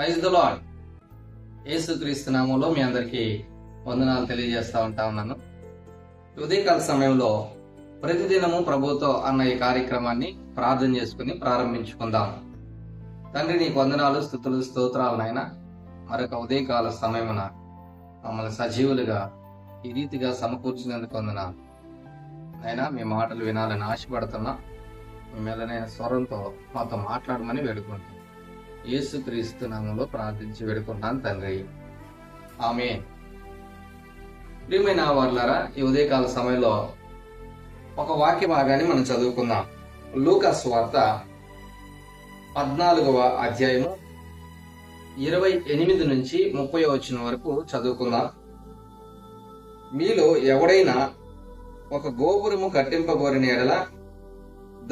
Praise the lord. యేసుక్రీస్తు నామములో మీ అందరికీ వందనాలు తెలియజేస్తా ఉన్నాను. ఉదయకాల సమయంలో ప్రతిదినము ప్రభుతో అన్న ఈ కార్యక్రమాన్ని ప్రార్థన చేసుకుని ప్రారంభించుకుందాం. తండ్రి, నీకు వందనాలు, స్తుతులు, స్తోత్రాలు నాయన. మరొక ఉదయకాల సమయమున మమ్మల్ని సజీవులుగా ఈ రీతిగా సమకూర్చినందుకు వందనాలు నాయన. మీ మాటలు వినాలని ఆశపడుతున్నా. మీ మెల్లనైన స్వరంతో మాతో మాట్లాడమని వేడుకుంటున్నాం. యేసుక్రీస్తు నామములో ప్రార్థించి వేడుకుంటాను తండ్రి, ఆమేన్. ప్రియమైన వారులారా, ఈ ఉదయకాల సమయంలో ఒక వాక్య భాగాన్ని మనం చదువుకుందాం. లూకా సువార్త 14వ అధ్యాయము 28 నుంచి 30 వచనం వరకు చదువుకుందాం. మీలో ఎవడైనా ఒక గోపురము కట్టింపబోరిన ఎడల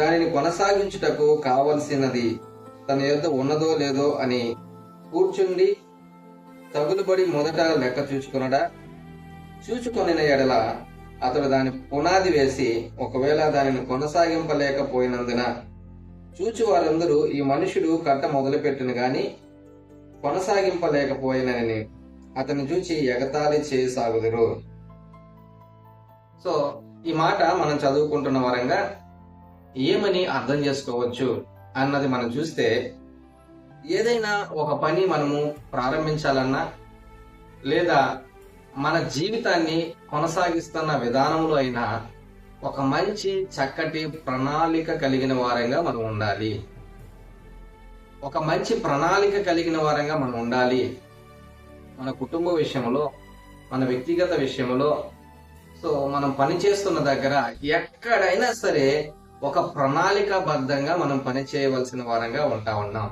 దానిని కొనసాగించుటకు కావలసినది తన యొద్ద ఉన్నదో లేదో అని కూర్చుండి తగులుబడి మొదట లెక్క చూచుకొనిన ఎడల అతడు దాని పునాది వేసి ఒకవేళ దానిని కొనసాగింపలేకపోయినందున చూచి వారందరూ ఈ మనుషుడు కట్ట మొదలుపెట్టిన గాని కొనసాగింపలేకపోయినని అతన్ని చూచి ఎగతాళి చేయసాగుదురు. సో ఈ మాట మనం చదువుకుంటున్న వరంగా ఏమని అర్థం చేసుకోవచ్చు అన్నది మనం చూస్తే, ఏదైనా ఒక పని మనము ప్రారంభించాలన్నా లేదా మన జీవితాన్ని కొనసాగిస్తున్న విధానంలో అయినా ఒక మంచి చక్కటి ప్రణాళిక కలిగిన వారంగా మనం ఉండాలి. ఒక మంచి ప్రణాళిక కలిగిన వారంగా మనం ఉండాలి. మన కుటుంబ విషయంలో, మన వ్యక్తిగత విషయంలో, సో మనం పనిచేస్తున్న దగ్గర ఎక్కడైనా సరే ఒక ప్రణాళికాబద్ధంగా మనం పని చేయవలసిన వారంగా ఉన్నాం.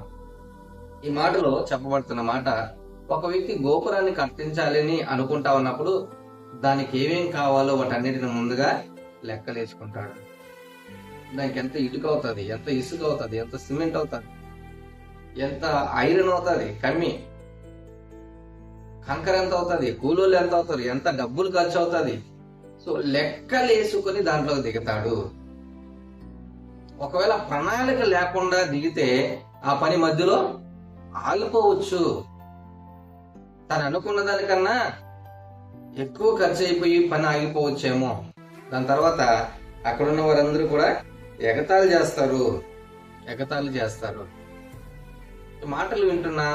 ఈ మాటలో చెప్పబడుతున్న మాట, ఒక వ్యక్తి గోపురాన్ని కట్టించాలని అనుకుంటా ఉన్నప్పుడు దానికి ఏమేం కావాలో వాటన్నిటిని ముందుగా లెక్కలేసుకుంటాడు. దానికి ఎంత ఇటుక అవుతుంది, ఎంత ఇసుక అవుతుంది, ఎంత సిమెంట్ అవుతుంది, ఎంత ఐరన్ అవుతుంది, కమ్మి కంకర ఎంత అవుతుంది, కూలోళ్ళు ఎంత అవుతారు, ఎంత డబ్బులు ఖర్చు అవుతుంది. సో లెక్కలేసుకుని దాంట్లోకి దిగుతాడు. ఒకవేళ ప్రణాళిక లేకుండా దిగితే ఆ పని మధ్యలో ఆగిపోవచ్చు. తను అనుకున్న దానికన్నా ఎక్కువ ఖర్చు అయిపోయి పని ఆగిపోవచ్చేమో. దాని తర్వాత అక్కడున్న వారందరూ కూడా ఎగతాళి చేస్తారు. మాటలు వింటున్నా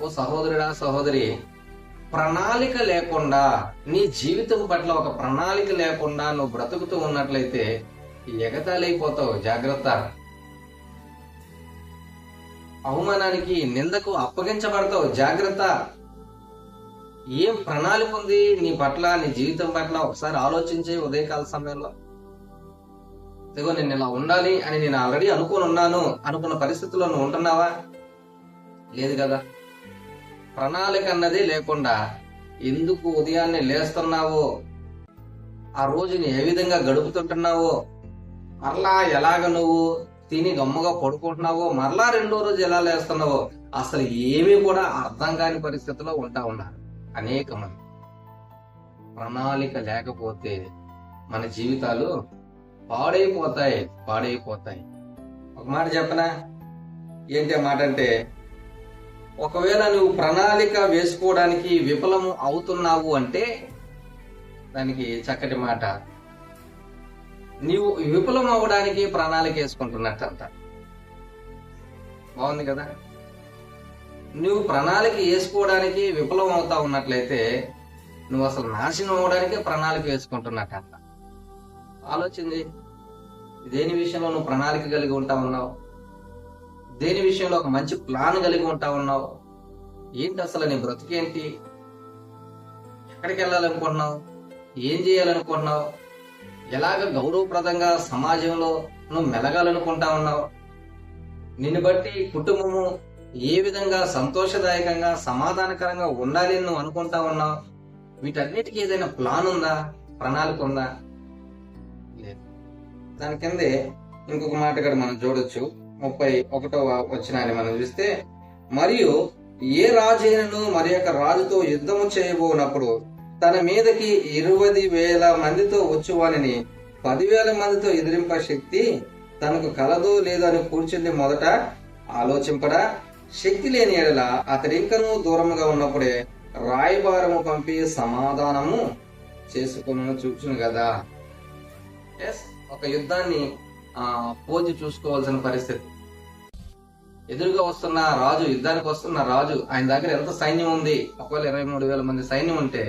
ఓ సహోదరుడా, సహోదరి, ప్రణాళిక లేకుండా నీ జీవితం పట్ల ఒక ప్రణాళిక లేకుండా నువ్వు బ్రతుకుతూ ఉన్నట్లయితే ఎగతాళైపోతావు. జాగ్రత్త. అవమానానికి, నిందకు అప్పగించబడతావు. జాగ్రత్త. ఏం ప్రణాళిక ఉంది నీ పట్ల, నీ జీవితం పట్ల ఒకసారి ఆలోచించే ఉదయకాల సమయంలో. ఇదిగో నేను ఇలా ఉండాలి అని నేను ఆల్రెడీ అనుకున్న పరిస్థితుల్లో నువ్వు ఉంటున్నావా? లేదు కదా. ప్రణాళిక అన్నది లేకుండా ఎందుకు ఉదయాన్నే లేస్తున్నావో, ఆ రోజుని ఏ విధంగా గడుపుతుంటున్నావో, మరలా ఎలాగ నువ్వు తిని గమ్మగా పడుకుంటున్నావో, మరలా రెండో రోజు ఎలా లేస్తున్నావో అసలు ఏమీ కూడా అర్థం కాని పరిస్థితిలో ఉన్నారు అనేక మంది. ప్రణాళిక లేకపోతే మన జీవితాలు పాడైపోతాయి. ఒక మాట చెప్పనా? ఏంటి ఆ మాట అంటే, ఒకవేళ నువ్వు ప్రణాళిక వేసుకోవడానికి విఫలము అవుతున్నావు అంటే దానికి చక్కటి మాట, నీవు విఫలం అవ్వడానికి ప్రణాళిక వేసుకుంటున్నట్టంట. బాగుంది కదా. నువ్వు ప్రణాళిక వేసుకోవడానికి విఫలం అవుతా ఉన్నట్లయితే నువ్వు అసలు నాశనం అవ్వడానికే ప్రణాళిక వేసుకుంటున్నట్టంట. ఆలోచించి దేని విషయంలో నువ్వు ప్రణాళిక కలిగి ఉంటా ఉన్నావు? దేని విషయంలో ఒక మంచి ప్లాన్ కలిగి ఉంటా ఉన్నావు? ఏంటి అసలు నీ బ్రతికేంటి? ఎక్కడికి వెళ్ళాలనుకుంటున్నావు? ఏం చేయాలనుకుంటున్నావు? ఎలాగ గౌరవప్రదంగా సమాజంలో నువ్వు మెలగాలనుకుంటా ఉన్నావు? నిన్ను బట్టి కుటుంబము ఏ విధంగా సంతోషదాయకంగా సమాధానకరంగా ఉండాలి అని నువ్వు అనుకుంటా ఉన్నావు? వీటన్నిటికీ ఏదైనా ప్లాన్ ఉందా? ప్రణాళిక ఉందా? లేదు. దాని కిందే ఇంకొక మాట కూడా మనం చూడొచ్చు. 31వ వచనాన్ని మనం చూస్తే, మరియు ఏ రాజైనను మరి యొక్క రాజుతో యుద్ధము చేయబోనప్పుడు తన మీదకి 20,000 మందితో వచ్చువానిని 10,000 మందితో ఎదిరింప శక్తి తనకు కలదో లేదో అని కూర్చుండి మొదట ఆలోచింపడా? శక్తి లేని ఎడల అతడింకనూ దూరముగా ఉన్నప్పుడే రాయబారము పంపి సమాధానము చేసుకుని చూచును కదా. ఎస్, ఒక యుద్ధాన్ని పోజు చూసుకోవాల్సిన పరిస్థితి. ఎదురుగా వస్తున్న రాజు, యుద్ధానికి వస్తున్న రాజు, ఆయన దగ్గర ఎంత సైన్యం ఉంది? ఒకవేళ 23,000 మంది సైన్యం ఉంటే,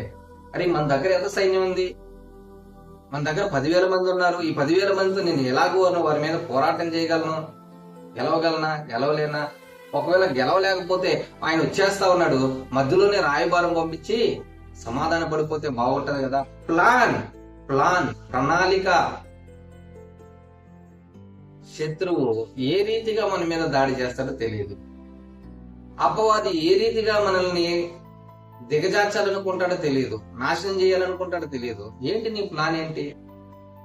అరే మన దగ్గర ఎంత సైన్యం ఉంది? మన దగ్గర 10,000 మంది ఉన్నారు. ఈ 10,000 మందితో నేను ఎలాగో వారి మీద పోరాటం చేయగలను? గెలవగలనా? గెలవలేనా? ఒకవేళ గెలవలేకపోతే ఆయన వచ్చేస్తా ఉన్నాడు, మధ్యలోనే రాయబారం పంపించి సమాధాన పడిపోతే బాగుంటది కదా. ప్రణాళిక. శత్రువు ఏ రీతిగా మన మీద దాడి చేస్తాడో తెలియదు. అపవాది ఏ రీతిగా మనల్ని దిగజార్చాలనుకుంటాడో తెలియదు, నాశనం చేయాలనుకుంటాడో తెలియదు. ఏంటి నీ ప్లాన్? ఏంటి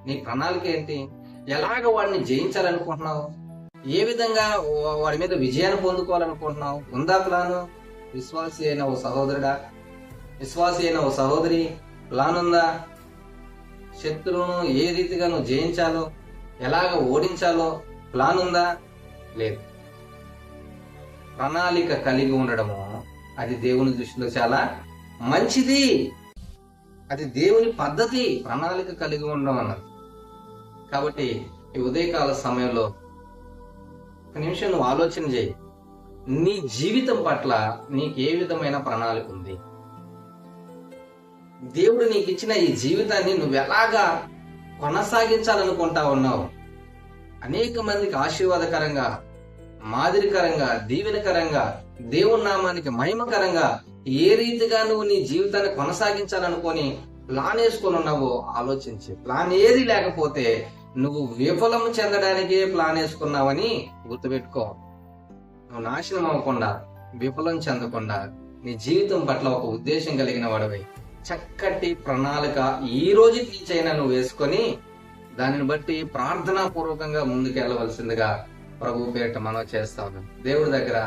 నీ ప్రణాళిక? ఏంటి? ఎలాగ వాడిని జయించాలనుకుంటున్నావు? ఏ విధంగా వాడి మీద విజయాన్ని పొందుకోవాలనుకుంటున్నావు? ఉందా ప్లాను? విశ్వాసి అయిన ఓ సహోదరుడా, విశ్వాసి అయిన ఓ సహోదరి, ప్లాన్ ఉందా? శత్రువును ఏ రీతిగా నువ్వు జయించాలో, ఎలాగ ఓడించాలో ప్లాన్ ఉందా? లేదు. ప్రణాళిక కలిగి ఉండడము అది దేవుని దృష్టిలో చాలా మంచిది. అది దేవుని పద్ధతి, ప్రణాళిక కలిగి ఉండడం అన్నది. కాబట్టి ఈ ఉదయకాల సమయంలో ఒక నిమిషం నువ్వు ఆలోచన చేయి. నీ జీవితం పట్ల నీకు ఏ విధమైన ప్రణాళిక ఉంది? దేవుడు నీకు ఇచ్చిన ఈ జీవితాన్ని నువ్వు ఎలాగా కొనసాగించాలనుకుంటా ఉన్నావు? అనేక మందికి ఆశీర్వాదకరంగా, మాదిరికరంగా, దీవెనకరంగా, దేవుని నామానికి మహిమకరంగా ఏ రీతిగా నువ్వు నీ జీవితాన్ని కొనసాగించాలనుకొని ప్లాన్ వేసుకొని ఉన్నావో ఆలోచించి. ప్లాన్ ఏది లేకపోతే నువ్వు విఫలం చెందడానికే ప్లాన్ వేసుకున్నావని గుర్తుపెట్టుకో. నువ్వు నాశనం అవ్వకుండా, విఫలం చెందకుండా నీ జీవితం పట్ల ఒక ఉద్దేశం కలిగిన వాడివై చక్కటి ప్రణాళిక ఈ రోజు నుంచైనా నువ్వు వేసుకొని దానిని బట్టి ప్రార్థనా పూర్వకంగా ముందుకు వెళ్ళవలసిందిగా ప్రభు పేరిట మనం చేస్తా ఉన్నాం. దేవుడి దగ్గర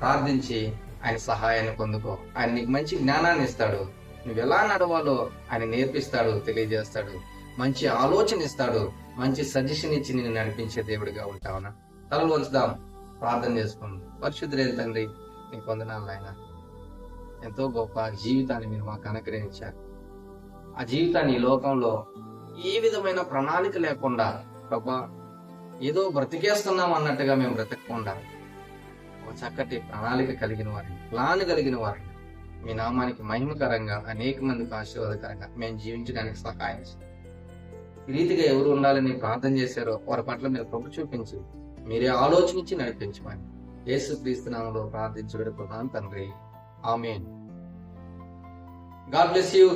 ప్రార్థించి ఆయన సహాయాన్ని పొందుకో. ఆయన నీకు మంచి జ్ఞానాన్ని ఇస్తాడు. నువ్వు ఎలా నడవాలో ఆయన నేర్పిస్తాడు, తెలియజేస్తాడు. మంచి ఆలోచన ఇస్తాడు, మంచి సజెషన్ ఇచ్చి నేను నడిపించే దేవుడిగా ఉంటావునా. తలలు వంచుదాం, ప్రార్థన చేసుకుందాం. పరిశుద్ధులైన తండ్రి, నీకు వందనాలు నాయనా. ఎంతో గొప్ప జీవితాన్ని మీరు మాకు అనుగ్రహించారు. ఆ జీవితాన్ని ఈ లోకంలో ఏ విధమైన ప్రణాళిక లేకుండా ప్రభా ఏదో బ్రతికేస్తున్నాం అన్నట్టుగా మేము బ్రతకకుండా ఒక చక్కటి ప్రణాళిక కలిగిన వారిని, ప్లాన్ కలిగిన వారిని, మీ నామానికి మహిమకరంగా, అనేక మందికి ఆశీర్వాదకరంగా మేము జీవించడానికి సహాయం చేయండి. ఈ రీతిగా ఎవరు ఉండాలని ప్రార్థన చేశారో వారి పట్ల మీరు కృప చూపించి మీరే ఆలోచించి నడిపించమని యేసుక్రీస్తు నామములో ప్రార్థించి వేడుకుంటున్నాను తండ్రి. ఆమేన్. God bless you.